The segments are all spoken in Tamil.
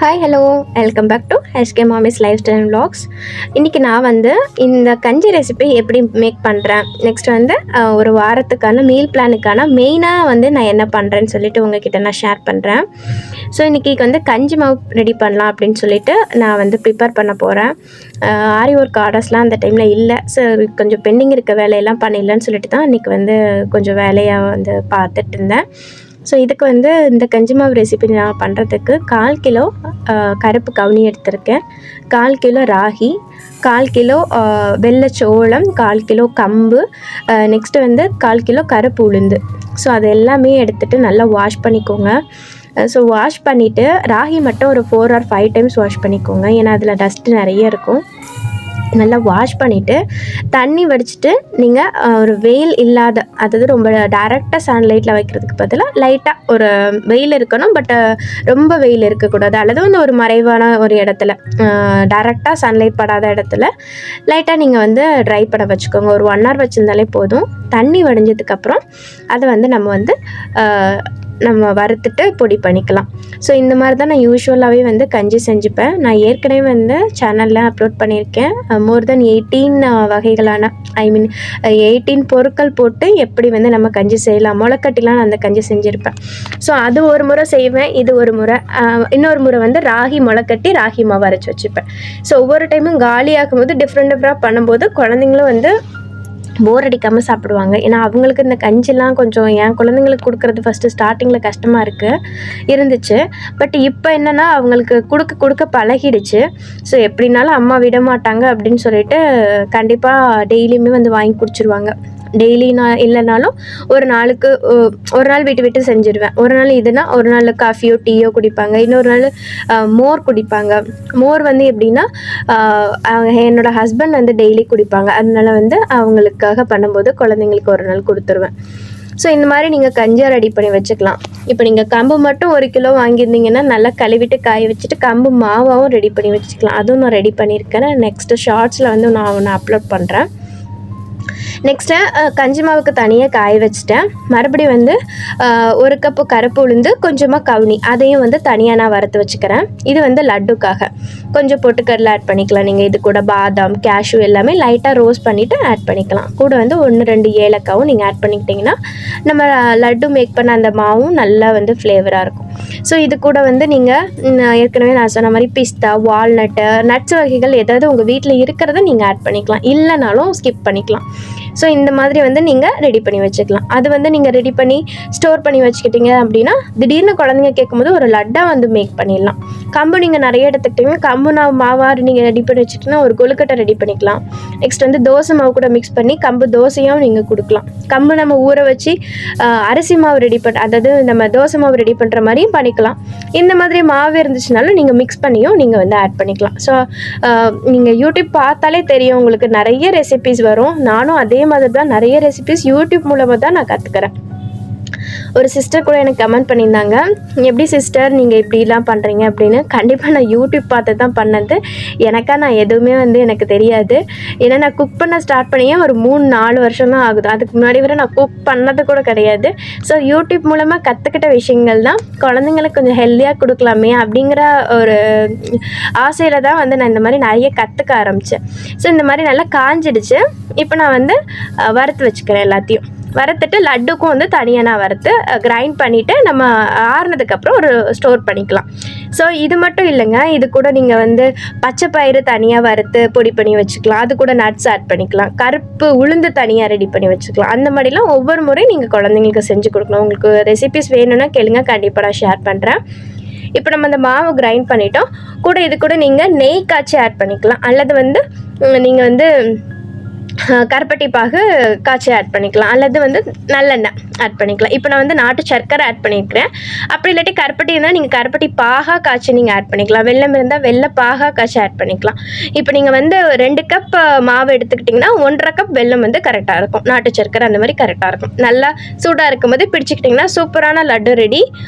Hi hello, welcome back to SK mommy's lifestyle vlogs. இன்றைக்கி நான் வந்து இந்த கஞ்சி ரெசிபி எப்படி மேக் பண்ணுறேன், நெக்ஸ்ட் வந்து ஒரு வாரத்துக்கான மீல் பிளானுக்கான மெயினாக வந்து நான் என்ன பண்ணுறேன்னு சொல்லிட்டு உங்ககிட்ட நான் ஷேர் பண்ணுறேன். ஸோ இன்றைக்கி வந்து கஞ்சி மாவு ரெடி பண்ணலாம் அப்படின்னு சொல்லிட்டு நான் வந்து ப்ரிப்பேர் பண்ண போகிறேன். ஆரி ஒர்க் ஆர்டர்ஸ்லாம் அந்த டைமில் இல்லை. ஸோ கொஞ்சம் பெண்டிங் இருக்க வேலையெல்லாம் பண்ணிடலன்னு சொல்லிட்டு தான் இன்றைக்கி வந்து கொஞ்சம் வேலையாக வந்து பார்த்துட்டு இருந்தேன். ஸோ இதுக்கு வந்து இந்த கஞ்சி மாவு ரெசிபி நான் பண்ணுறதுக்கு 1/4 கிலோ கருப்பு கவுனி எடுத்திருக்கேன், 1/4 கிலோ ராகி, 1/4 கிலோ வெள்ளைச்சோளம், 1/4 கிலோ கம்பு, நெக்ஸ்ட்டு வந்து 1/4 கிலோ கருப்பு உளுந்து. ஸோ அது எல்லாமே எடுத்துகிட்டு நல்லா வாஷ் பண்ணிக்கோங்க. ஸோ வாஷ் பண்ணிவிட்டு ராகி மட்டும் ஒரு 4 or 5 டைம்ஸ் வாஷ் பண்ணிக்கோங்க, ஏன்னா அதில் டஸ்ட்டு நிறைய இருக்கும். நல்லா வாஷ் பண்ணிவிட்டு தண்ணி வடிச்சிட்டு நீங்கள் ஒரு வெயில் இல்லாத, அதாவது ரொம்ப டைரெக்டாக சன்லைட்டில் வைக்கிறதுக்கு பதிலாக லைட்டாக ஒரு வெயில் இருக்கணும், பட் ரொம்ப வெயில் இருக்கக்கூடாது. அல்லது வந்து ஒரு மறைவான ஒரு இடத்துல, டைரெக்டாக சன்லைட் படாத இடத்துல லைட்டாக நீங்கள் வந்து ட்ரை பண்ண வச்சுக்கோங்க. ஒரு 1 hour வச்சுருந்தாலே போதும். தண்ணி வடிஞ்சதுக்கப்புறம் அதை வந்து நம்ம வறுத்துட்டு பொடி பண்ணிக்கலாம். ஸோ இந்த மாதிரி தான் நான் யூஸ்வலாகவே வந்து கஞ்சி செஞ்சுப்பேன். நான் ஏற்கனவே வந்து சேனலில் அப்லோட் பண்ணியிருக்கேன். மோர் தென் 18 வகைகளான, 18 பொருட்கள் போட்டு எப்படி வந்து நம்ம கஞ்சி செய்யலாம், முளைக்கட்டிலாம் நான் அந்த கஞ்சி செஞ்சுருப்பேன். ஸோ அது ஒரு முறை செய்வேன், இது ஒரு முறை. இன்னொரு முறை வந்து ராகி முளைக்கட்டி ராகி மாவு அரைச்சி வச்சுப்பேன். ஸோ ஒவ்வொரு டைமும் காலியாகும் போது டிஃப்ரெண்ட்டாக பண்ணும்போது குழந்தைங்களும் வந்து போர் அடிக்காமல் சாப்பிடுவாங்க. ஏன்னா அவங்களுக்கு இந்த கஞ்சிலாம் கொஞ்சம் என் குழந்தைங்களுக்கு கொடுக்குறது ஃபஸ்ட்டு ஸ்டார்டிங்கில் கஷ்டமாக இருந்துச்சு. பட் இப்போ என்னென்னா அவங்களுக்கு கொடுக்க பழகிடுச்சு. ஸோ எப்படின்னாலும் அம்மா விட மாட்டாங்க அப்படின்னு சொல்லிட்டு கண்டிப்பாக டெய்லியுமே வந்து வாங்கி குடிச்சிருவாங்க. டெய்லி நான் இல்லைனாலும் ஒரு நாளுக்கு ஒரு நாள் விட்டு செஞ்சுருவேன். ஒரு நாள் இதுனா ஒரு நாள் காஃபியோ டீயோ குடிப்பாங்க, இன்னொரு நாள் மோர் குடிப்பாங்க. மோர் வந்து எப்படின்னா என்னோடய ஹஸ்பண்ட் வந்து டெய்லி குடிப்பாங்க, அதனால வந்து அவங்களுக்காக பண்ணும்போது குழந்தைங்களுக்கு ஒரு நாள் கொடுத்துருவேன். ஸோ இந்த மாதிரி நீங்கள் கஞ்சியாக ரெடி பண்ணி வச்சுக்கலாம். இப்போ நீங்கள் கம்பு மட்டும் 1 கிலோ வாங்கியிருந்தீங்கன்னா நல்லா கழுவிட்டு காய வச்சுட்டு கம்பு மாவாகவும் ரெடி பண்ணி வச்சுக்கலாம். அதுவும் நான் ரெடி பண்ணியிருக்கேன். நெக்ஸ்ட்டு ஷார்ட்ஸில் வந்து நான் அப்லோட் பண்ணுறேன். நெக்ஸ்ட்டு கஞ்சி மாவுக்கு தனியாக காய வச்சுட்டேன். மறுபடியும் வந்து 1 கப்பு கருப்பு உளுந்து, கொஞ்சமாக கவுனி, அதையும் வந்து தனியாக நான் வறுத்து வச்சுக்கிறேன். இது வந்து லட்டுக்காக கொஞ்சம் பொட்டுக்கடலை ஆட் பண்ணிக்கலாம். நீங்கள் இது கூட பாதாம், கேஷ்யூ எல்லாமே லைட்டாக ரோஸ்ட் பண்ணிவிட்டு ஆட் பண்ணிக்கலாம். கூட வந்து 1-2 ஏலக்காவும் நீங்கள் ஆட் பண்ணிக்கிட்டிங்கன்னா நம்ம லட்டு மேக் பண்ண அந்த மாவும் நல்லா வந்து ஃப்ளேவராக இருக்கும். ஸோ இது கூட வந்து நீங்கள் ஏற்கனவே நான் சொன்ன மாதிரி பிஸ்தா, வால்நட்டு, நட்ஸ் வகைகள் ஏதாவது உங்கள் வீட்டில் இருக்கிறத நீங்கள் ஆட் பண்ணிக்கலாம், இல்லைனாலும் ஸ்கிப் பண்ணிக்கலாம். ஸோ இந்த மாதிரி வந்து நீங்கள் ரெடி பண்ணி வச்சுக்கலாம். அது வந்து நீங்கள் ரெடி பண்ணி ஸ்டோர் பண்ணி வச்சுக்கிட்டீங்க அப்படின்னா திடீர்னு குழந்தைங்க கேட்கும்போது ஒரு லட்டாக வந்து மேக் பண்ணிடலாம். கம்பு நீங்கள் நிறைய எடுத்துக்கிட்டிங்கன்னா கம்பு மாவாறு நீங்கள் ரெடி பண்ணி வச்சுக்கிட்டிங்கன்னா ஒரு கொழுக்கட்டை ரெடி பண்ணிக்கலாம். நெக்ஸ்ட் வந்து தோசை மாவு கூட மிக்ஸ் பண்ணி கம்பு தோசையும் நீங்கள் கொடுக்கலாம். கம்பு நம்ம ஊற வச்சு அரிசி மாவு ரெடி அதாவது நம்ம தோசை மாவு ரெடி பண்ணுற மாதிரியும் பண்ணிக்கலாம். இந்த மாதிரி மாவு இருந்துச்சுனாலும் நீங்கள் மிக்ஸ் பண்ணியும் நீங்கள் வந்து ஆட் பண்ணிக்கலாம். ஸோ நீங்கள் யூடியூப் பார்த்தாலே தெரியும், உங்களுக்கு நிறைய ரெசிபிஸ் வரும். நானும் அதே மாதிரி தான் நிறைய ரெசிபிஸ் யூடியூப் மூலமாக தான் நான் கற்றுக்கிறேன். ஒரு சிஸ்டர் கூட எனக்கு கமெண்ட் பண்ணியிருந்தாங்க, எப்படி சிஸ்டர் நீங்கள் இப்படிலாம் பண்ணுறீங்க அப்படின்னு. கண்டிப்பாக நான் யூடியூப் பார்த்து தான் பண்ணது. நான் எதுவுமே வந்து எனக்கு தெரியாது. ஏன்னா நான் குக் பண்ண ஸ்டார்ட் பண்ணியே ஒரு 3-4 வருஷம் தான் ஆகுது. அதுக்கு முன்னாடி வரை நான் குக் பண்ணது கூட கிடையாது. ஸோ யூடியூப் மூலமாக கற்றுக்கிட்ட விஷயங்கள் தான் குழந்தைங்களுக்கு கொஞ்சம் ஹெல்த்தியாக கொடுக்கலாமே அப்படிங்கிற ஒரு ஆசையில் தான் வந்து நான் இந்த மாதிரி நிறைய கற்றுக்க ஆரம்பித்தேன். ஸோ இந்த மாதிரி நல்லா காஞ்சிடுச்சு. இப்போ நான் வந்து வறுத்து வச்சுக்கிறேன். எல்லாத்தையும் வறுத்துட்டு லட்டுக்கும் வந்து தனியாக நான் வறுத்து கிரைண்ட் பண்ணிவிட்டு நம்ம ஆறுனதுக்கப்புறம் ஒரு ஸ்டோர் பண்ணிக்கலாம். ஸோ இது மட்டும் இல்லைங்க, இது கூட நீங்கள் வந்து பச்சை பயிறு தனியாக வறுத்து பொடி பண்ணி வச்சுக்கலாம். அது கூட நட்ஸ் ஆட் பண்ணிக்கலாம். கருப்பு உளுந்து தனியாக ரெடி பண்ணி வச்சுக்கலாம். அந்த மாதிரிலாம் ஒவ்வொரு முறையும் நீங்கள் குழந்தைங்களுக்கு செஞ்சு கொடுக்கணும். உங்களுக்கு ரெசிபிஸ் வேணும்னா கேளுங்க, கண்டிப்பாக நான் ஷேர் பண்ணுறேன். இப்போ நம்ம அந்த மாவு கிரைண்ட் பண்ணிட்டோம். கூட இது கூட நீங்கள் நெய் காய்ச்சி ஆட் பண்ணிக்கலாம், அல்லது வந்து நீங்கள் வந்து கருப்பட்டி பாகு காய்ச்சி ஆட் பண்ணிக்கலாம், அல்லது வந்து நல்லெண்ணெய் ஆட் பண்ணிக்கலாம். இப்போ நான் வந்து நாட்டு சர்க்கரை ஆட் பண்ணியிருக்கிறேன். அப்படி இல்லாட்டி கருப்பட்டி இருந்தால் நீங்கள் கருப்பட்டி பாகா காய்ச்சி நீங்கள் ஆட் பண்ணிக்கலாம். வெல்லம் இருந்தால் வெள்ளை பாகா காய்ச்சி ஆட் பண்ணிக்கலாம். இப்போ நீங்கள் வந்து 2 கப் மாவு எடுத்துக்கிட்டிங்கன்னா 1.5 கப் வெல்லம் வந்து கரெக்டாக இருக்கும். நாட்டு சர்க்கரை அந்த மாதிரி கரெக்டாக இருக்கும். நல்லா சூடாக இருக்கும்போது பிடிச்சிக்கிட்டிங்கன்னா சூப்பரான லட்டு ரெடி.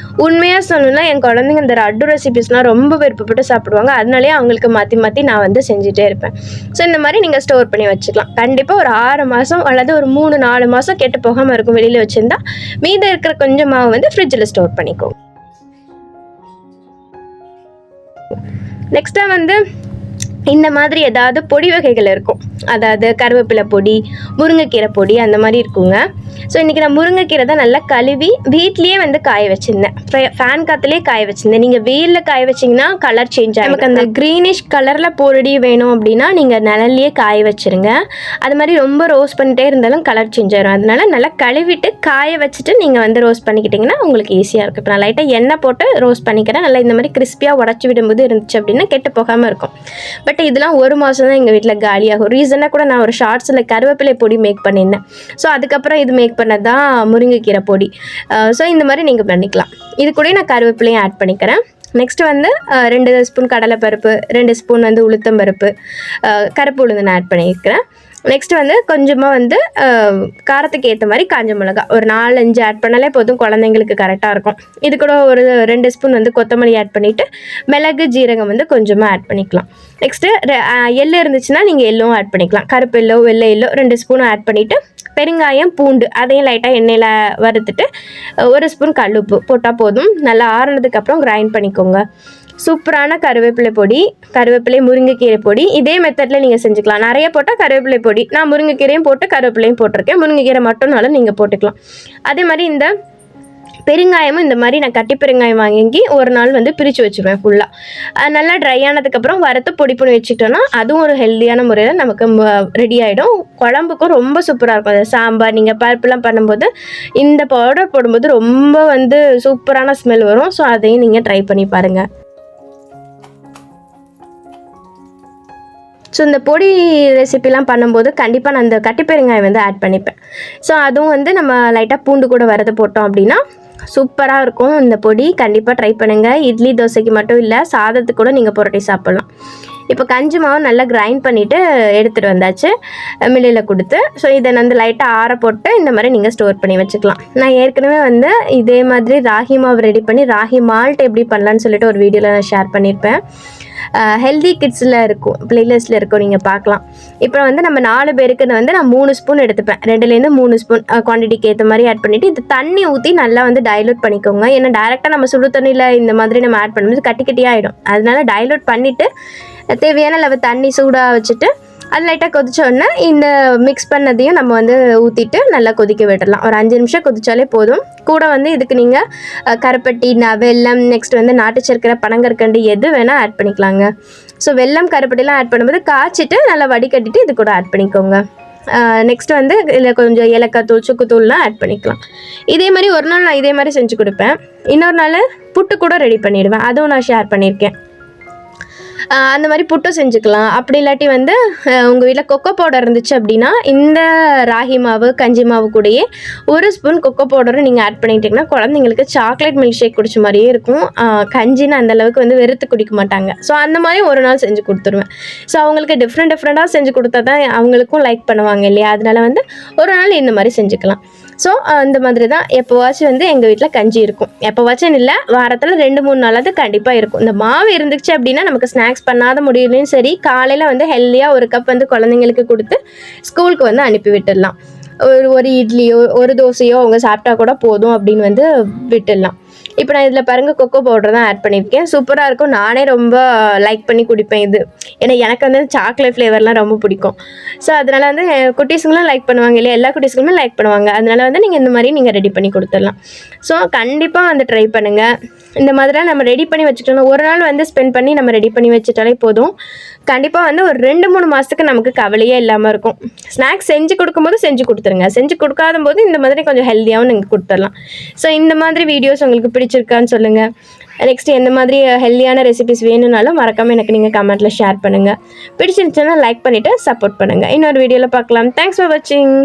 உண்மையாக சொல்லணும்னா என் குழந்தைங்க இந்த லட்டு ரெசிபிஸ்லாம் ரொம்ப விருப்பப்பட்டு சாப்பிடுவாங்க. அதனாலேயே அவங்களுக்கு மாற்றி நான் வந்து செஞ்சுட்டே இருப்பேன். ஸோ இந்த மாதிரி நீங்கள் ஸ்டோர் பண்ணி வச்சுக்கலாம். கண்டிப்பாக ஒரு 6 மாதம் அல்லது ஒரு 3-4 மாதம் கெட்டு போகாமல் இருக்கும். வெளியில் வச்சுருந்தா மீத இருக்கிற கொஞ்சம் மாவு வந்து ஃப்ரிட்ஜில் ஸ்டோர் பண்ணிக்கோங்க. இருக்கும். நெக்ஸ்ட்டாக வந்து இந்த மாதிரி ஏதாவது பொடி வகைகள் இருக்கும், அதாவது கருவேப்பிலை பொடி, முருங்கைக்கீரை பொடி அந்த மாதிரி இருக்குங்க. ஸோ இன்றைக்கி நான் முருங்கைக்கீரை தான் நல்லா கழுவி வீட்லேயே வந்து காய வச்சுருந்தேன், ஃபேன் காற்றுலேயே காய வச்சுருந்தேன். நீங்கள் வெயிலில் காய வச்சிங்கன்னா கலர் சேஞ்ச் ஆகும். நமக்கு அந்த க்ரீனிஷ் கலரில் பொடி வேணும் அப்படின்னா நீங்கள் நிழல்லையே காய வச்சுருங்க. அது மாதிரி ரொம்ப ரோஸ்ட் பண்ணிட்டே இருந்தாலும் கலர் சேஞ்ச் ஆகிடும். அதனால நல்லா கழுவிட்டு காய வச்சுட்டு நீங்கள் வந்து ரோஸ்ட் பண்ணிக்கிட்டிங்கன்னா உங்களுக்கு ஈஸியாக இருக்கும். இப்போ நான் லைட்டாக எண்ணெய் போட்டு ரோஸ்ட் பண்ணிக்கிறேன். நல்லா இந்த மாதிரி கிறிஸ்பியாக உடச்சி விடும்போது இருந்துச்சு அப்படின்னா கெட்டு போகாமல் இருக்கும். பட் இதெல்லாம் ஒரு மாதம் தான் எங்கள் வீட்டில் காலியாகும். ரீசனாக கூட நான் ஒரு ஷார்ட்ஸில் கருவேப்பிலை பொடி மேக் பண்ணியிருந்தேன். ஸோ அதுக்கப்புறம் இது மேக் பண்ணது தான் முருங்கைக்கீரை பொடி. ஸோ இந்த மாதிரி நீங்கள் பண்ணிக்கலாம். இது கூட நான் கருவேப்பிலையும் ஆட் பண்ணிக்கிறேன். நெக்ஸ்ட்டு வந்து 2 ஸ்பூன் கடலைப்பருப்பு, 2 ஸ்பூன் வந்து உளுத்தம்பருப்பு, கருப்பு உளுந்து நான் ஆட் பண்ணியிருக்கிறேன். நெக்ஸ்ட்டு வந்து கொஞ்சமாக வந்து காரத்துக்கு ஏற்ற மாதிரி காஞ்ச மிளகா ஒரு 4-5 ஆட் பண்ணாலே போதும், குழந்தைங்களுக்கு கரெக்டாக இருக்கும். இது கூட ஒரு 2 ஸ்பூன் வந்து கொத்தமல்லி ஆட் பண்ணிவிட்டு மிளகு ஜீரகம் வந்து கொஞ்சமாக ஆட் பண்ணிக்கலாம். நெக்ஸ்ட்டு எள்ளு இருந்துச்சுன்னா நீங்கள் எள்ளும் ஆட் பண்ணிக்கலாம். கருப்பு எள்ளோ வெள்ளை எள்ளோ 2 ஸ்பூனும் ஆட் பண்ணிவிட்டு பெருங்காயம் பூண்டு அதையும் லைட்டாக எண்ணெயில் வறுத்துட்டு 1 ஸ்பூன் கல்லுப்பு போட்டால் போதும். நல்லா ஆறுனதுக்கப்புறம் கிரைண்ட் பண்ணிக்கோங்க. சூப்பரான கருவேப்பிலை பொடி, கருவேப்பிலை முருங்கைக்கீரை பொடி. இதே மெத்தடில் நீங்கள் செஞ்சுக்கலாம். நிறைய போட்டால் கருவேப்பிலை பொடி, நான் முருங்கைக்கீரையும் போட்டு கருவேப்பிலையும் போட்டிருக்கேன். முருங்கைக்கீரை மட்டும்னாலும் நீங்கள் போட்டுக்கலாம். அதே மாதிரி இந்த பெருங்காயமும் இந்த மாதிரி நான் கட்டி பெருங்காயம் வாங்கி ஒரு நாள் வந்து பிரித்து வச்சுருவேன் ஃபுல்லாக. நல்லா ட்ரை ஆனதுக்கப்புறம் வறுத்து பொடி பண்ணி வச்சுக்கிட்டோன்னா அதுவும் ஒரு ஹெல்த்தியான முறையில் நமக்கு ரெடி ஆகிடும். குழம்புக்கும் ரொம்ப சூப்பராக இருக்கும். அது சாம்பார் நீங்கள் பருப்புலாம் பண்ணும்போது இந்த பவுடர் போடும்போது ரொம்ப வந்து சூப்பரான ஸ்மெல் வரும். ஸோ அதையும் நீங்கள் ட்ரை பண்ணி பாருங்கள். ஸோ இந்த பொடி ரெசிபிலாம் பண்ணும்போது கண்டிப்பாக நான் இந்த கட்டி பெருங்காயம் வந்து ஆட் பண்ணிப்பேன். ஸோ அதுவும் வந்து நம்ம லைட்டாக பூண்டு கூட வறுத்து போட்டோம் அப்படின்னா சூப்பராக இருக்கும் இந்த பொடி. கண்டிப்பாக ட்ரை பண்ணுங்கள். இட்லி தோசைக்கு மட்டும் இல்லை, சாதத்துக்கு கூட நீங்கள் புரட்டி சாப்பிட்லாம். இப்போ கஞ்சி மாவு நல்லா கிரைண்ட் பண்ணிவிட்டு எடுத்துகிட்டு வந்தாச்சு மில்லில் கொடுத்து. ஸோ இதை வந்து லைட்டாக ஆற போட்டு இந்த மாதிரி நீங்கள் ஸ்டோர் பண்ணி வச்சுக்கலாம். நான் ஏற்கனவே வந்து இதே மாதிரி ராகி மாவு ரெடி பண்ணி ராகி மால்ட் எப்படி பண்ணலான்னு சொல்லிட்டு ஒரு வீடியோவில் நான் ஷேர் பண்ணியிருப்பேன். ஹெல்தி கிட்ஸில் இருக்கும், ப்ளேலிஸ்ட்டில் இருக்கும், நீங்கள் பார்க்கலாம். இப்போ வந்து நம்ம 4 பேருக்குன்னு வந்து நான் 3 ஸ்பூன் எடுத்துப்பேன். 2லேருந்து 3 ஸ்பூன் குவான்டிட்டிக்கு ஏற்ற மாதிரி ஆட் பண்ணிவிட்டு இது தண்ணி ஊற்றி நல்லா வந்து டைலூட் பண்ணிக்கோங்க. ஏன்னா டேரெக்டாக நம்ம சுடு தண்ணியில் இந்த மாதிரி நம்ம ஆட் பண்ணும்போது கட்டி கட்டியாக ஆகிடும். அதனால டைலூட் பண்ணிவிட்டு தேவையான அளவு தண்ணி சூடாக வச்சுட்டு அது லைட்டாக கொதிச்சோடனே இந்த மிக்ஸ் பண்ணதையும் நம்ம வந்து ஊற்றிட்டு நல்லா கொதிக்க விடலாம். ஒரு 5 நிமிஷம் கொதிச்சாலே போதும். கூட வந்து இதுக்கு நீங்கள் கருப்பட்டி, வெல்லம், நெக்ஸ்ட் வந்து நாட்டு சர்க்கரை, பனங்கற்கண்டு எது வேணால் ஆட் பண்ணிக்கலாங்க. ஸோ வெல்லம் கருப்பட்டிலாம் ஆட் பண்ணும்போது காய்ச்சிட்டு நல்லா வடிகட்டிட்டு இது கூட ஆட் பண்ணிக்கோங்க. நெக்ஸ்ட் வந்து இதில் கொஞ்சம் ஏலக்காய் தூள், சுக்குத்தூள்லாம் ஆட் பண்ணிக்கலாம். இதே மாதிரி ஒரு நாள் நான் இதே மாதிரி செஞ்சு கொடுப்பேன். இன்னொரு நாள் புட்டு கூட ரெடி பண்ணிவிடுவேன், அதுவும் நான் ஷேர் பண்ணியிருக்கேன். அந்த மாதிரி புட்டும் செஞ்சுக்கலாம். அப்படி இல்லாட்டி வந்து உங்கள் வீட்டில் கொக்கோ பவுடர் இருந்துச்சு அப்படின்னா இந்த ராகி மாவு கஞ்சி மாவு கூடயே 1 ஸ்பூன் கொக்கோ பவுடரும் நீங்கள் ஆட் பண்ணிட்டீங்கன்னா குழந்தைங்களுக்கு சாக்லேட் மில்க் ஷேக் குடிச்ச மாதிரியே இருக்கும். கஞ்சின்னு அந்தளவுக்கு வந்து வெறுத்து குடிக்க மாட்டாங்க. ஸோ அந்த மாதிரி ஒரு நாள் செஞ்சு கொடுத்துருவேன். ஸோ அவங்களுக்கு டிஃப்ரெண்ட்டாக செஞ்சு கொடுத்தா தான் அவங்களுக்கும் லைக் பண்ணுவாங்க இல்லையா? அதனால வந்து ஒரு நாள் இந்த மாதிரி செஞ்சுக்கலாம். ஸோ இந்த மாதிரி தான் எப்போவாச்சும் வந்து எங்கள் வீட்டில் கஞ்சி இருக்கும். எப்போவாச்சும் இல்லை, வாரத்தில் 2-3 நாளாவது கண்டிப்பாக இருக்கும். இந்த மாவு இருந்துச்சு அப்படின்னா நமக்கு ஸ்நாக்ஸ் பண்ணாத முடியலையும் சரி, காலையில் வந்து ஹெல்த்தியாக 1 கப் வந்து குழந்தைங்களுக்கு கொடுத்து ஸ்கூலுக்கு வந்து அனுப்பி விட்டுடலாம். ஒரு இட்லியோ 1 தோசையோ அவங்க சாப்பிட்டா கூட போதும் அப்படின்னு வந்து விட்டுடலாம். இப்போ நான் இதில் பாருங்கள் கொக்கோ பவுடர் தான் ஆட் பண்ணியிருக்கேன். சூப்பராக இருக்கும். நானே ரொம்ப லைக் பண்ணி குடிப்பேன் இது. ஏன்னா எனக்கு வந்து சாக்லேட் ஃப்ளேவர்லாம் ரொம்ப பிடிக்கும். ஸோ அதனால் வந்து குட்டீஸுங்களும் லைக் பண்ணுவாங்க இல்லையா? எல்லா குட்டீஸுங்களுமே லைக் பண்ணுவாங்க. அதனால் வந்து நீங்கள் இந்த மாதிரி நீங்கள் ரெடி பண்ணி கொடுத்துடலாம். ஸோ கண்டிப்பாக வந்து ட்ரை பண்ணுங்கள். இந்த மாதிரிலாம் நம்ம ரெடி பண்ணி வச்சுட்டோம், ஒரு நாள் வந்து ஸ்பெண்ட் பண்ணி நம்ம ரெடி பண்ணி வச்சுட்டாலே போதும். கண்டிப்பாக வந்து ஒரு 2-3 மாதத்துக்கு நமக்கு கவலையே இல்லாமல் இருக்கும். ஸ்நாக்ஸ் செஞ்சு கொடுக்கும்போது செஞ்சு கொடுத்துருங்க, செஞ்சு கொடுக்காத போது இந்த மாதிரி கொஞ்சம் ஹெல்த்தியாகவும் நீங்கள் கொடுத்துடலாம். ஸோ இந்த மாதிரி வீடியோஸ் உங்களுக்கு பிடிச்சிருக்கான்னு சொல்லுங்கள். நெக்ஸ்ட் எந்த மாதிரி ஹெல்த்தியான ரெசிபிஸ் வேணும்னாலும் மறக்காமல் எனக்கு நீங்கள் கமெண்ட்டில் ஷேர் பண்ணுங்கள். பிடிச்சிருந்துச்சுன்னா லைக் பண்ணிவிட்டு சப்போர்ட் பண்ணுங்கள். இன்னொரு வீடியோவில் பார்க்கலாம். தேங்க்ஸ் ஃபார் வாட்சிங்.